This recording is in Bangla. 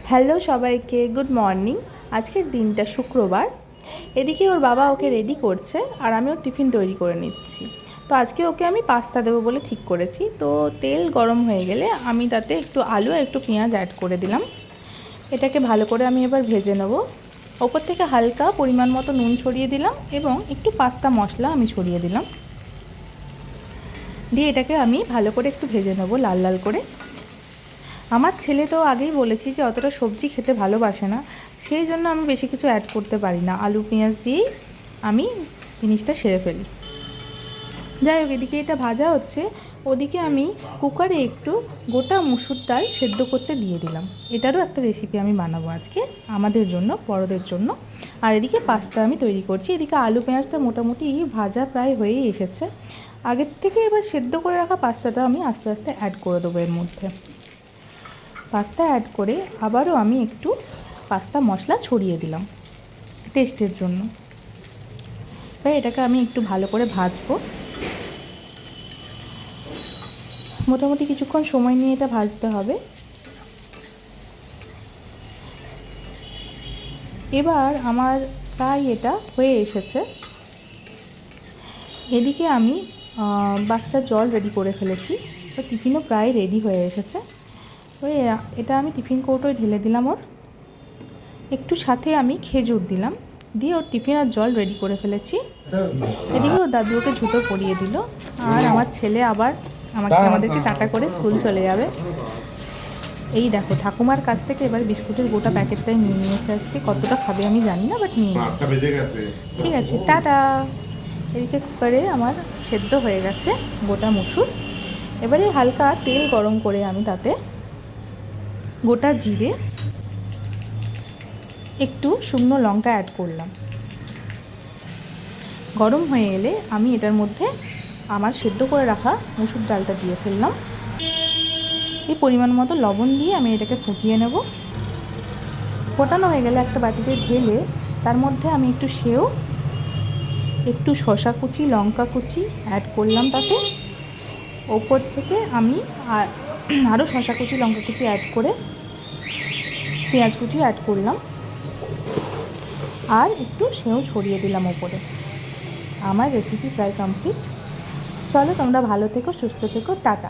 হ্যালো সবাইকে, গুড মর্নিং। আজকের দিনটা শুক্রবার। এদিকে ওর বাবা ওকে রেডি করছে আর আমি ওর টিফিন তৈরি করে নিচ্ছি। তো আজকে ওকে আমি পাস্তা দেবো বলে ঠিক করেছি। তো তেল গরম হয়ে গেলে আমি তাতে একটু আলু আর একটু পেঁয়াজ অ্যাড করে দিলাম। এটাকে ভালো করে আমি এবার ভেজে নেব। ওপর থেকে হালকা পরিমাণ মতো নুন ছড়িয়ে দিলাম এবং একটু পাস্তা মশলা আমি ছড়িয়ে দিলাম। দিয়ে এটাকে আমি ভালো করে একটু ভেজে নেব লাল লাল করে। আমার ছেলে তো আগেই বলেছি যে অতটা সবজি খেতে ভালোবাসে না, সেই জন্য আমি বেশি কিছু অ্যাড করতে পারি না, আলু পেঁয়াজ দিয়েই আমি জিনিসটা সেরে ফেলি। যাই হোক, এদিকে এটা ভাজা হচ্ছে, ওদিকে আমি কুকারে একটু গোটা মুসুর ডাল সেদ্ধ করতে দিয়ে দিলাম। এটারও একটা রেসিপি আমি বানাবো আজকে আমাদের জন্য, বড়দের জন্য। আর এদিকে পাস্তা আমি তৈরি করছি। এদিকে আলু পেঁয়াজটা মোটামুটি ভাজা প্রায় হয়েই এসেছে। আগের থেকে এবার সেদ্ধ করে রাখা পাস্তাটা আমি আস্তে আস্তে অ্যাড করে দেবো এর মধ্যে। পাস্তা অ্যাড করে আবারও আমি একটু পাস্তা মশলা ছড়িয়ে দিলাম টেস্টের জন্য। এবার এটাকে আমি একটু ভালো করে ভাজবো। মোটামুটি কিছুক্ষণ সময় নিয়ে এটা ভাজতে হবে। এবার আমার প্রায় এটা হয়ে এসেছে। এদিকে আমি বাচ্চার জল রেডি করে ফেলেছি। তো টিফিনও প্রায় রেডি হয়ে এসেছে। তো এটা আমি টিফিন কৌটোয় ঢেলে দিলাম ওর। একটু সাথে আমি খেজুর দিলাম, দিয়ে ওর টিফিন আর জল রেডি করে ফেলেছি। এদিকে ওর দাদু ওকে জুতো পরিয়ে দিল। আর আমার ছেলে আবার আমাদেরকে টাটা করে স্কুল চলে যাবে। এই দেখো, ঠাকুমার কাছ থেকে এবার বিস্কুটের গোটা প্যাকেটটাই নিয়ে নিয়েছে। আজকে কতটা খাবে আমি জানি না, বাট নিয়ে নিয়েছে। ঠিক আছে, টাটা। এদিকে কুকারে আমার সেদ্ধ হয়ে গেছে গোটা মুসুর। এবারে হালকা তেল গরম করে আমি তাতে গোটা জিরে, একটু শুকনো লঙ্কা অ্যাড করলাম। গরম হয়ে এলে আমি এটার মধ্যে আমার সেদ্ধ করে রাখা মুসুর ডালটা দিয়ে ফেললাম। এই পরিমাণ মতো লবণ দিয়ে আমি এটাকে ফুটিয়ে নেব। ফোটানো হয়ে গেলে একটা বাটিতে ঢেলে তার মধ্যে আমি একটু সেও, একটু শসা কুচি, লঙ্কা কুচি অ্যাড করলাম তাতে। ওপর থেকে আমি আরও শসা কুচি, লঙ্কা কুচি অ্যাড করে পেঁয়াজ কুচি অ্যাড করলাম আর একটু সেও ছড়িয়ে দিলাম ওপরে। আমার রেসিপি প্রায় কমপ্লিট। চলো, তোমরা ভালো থেকো, সুস্থ থেকো, টাটা।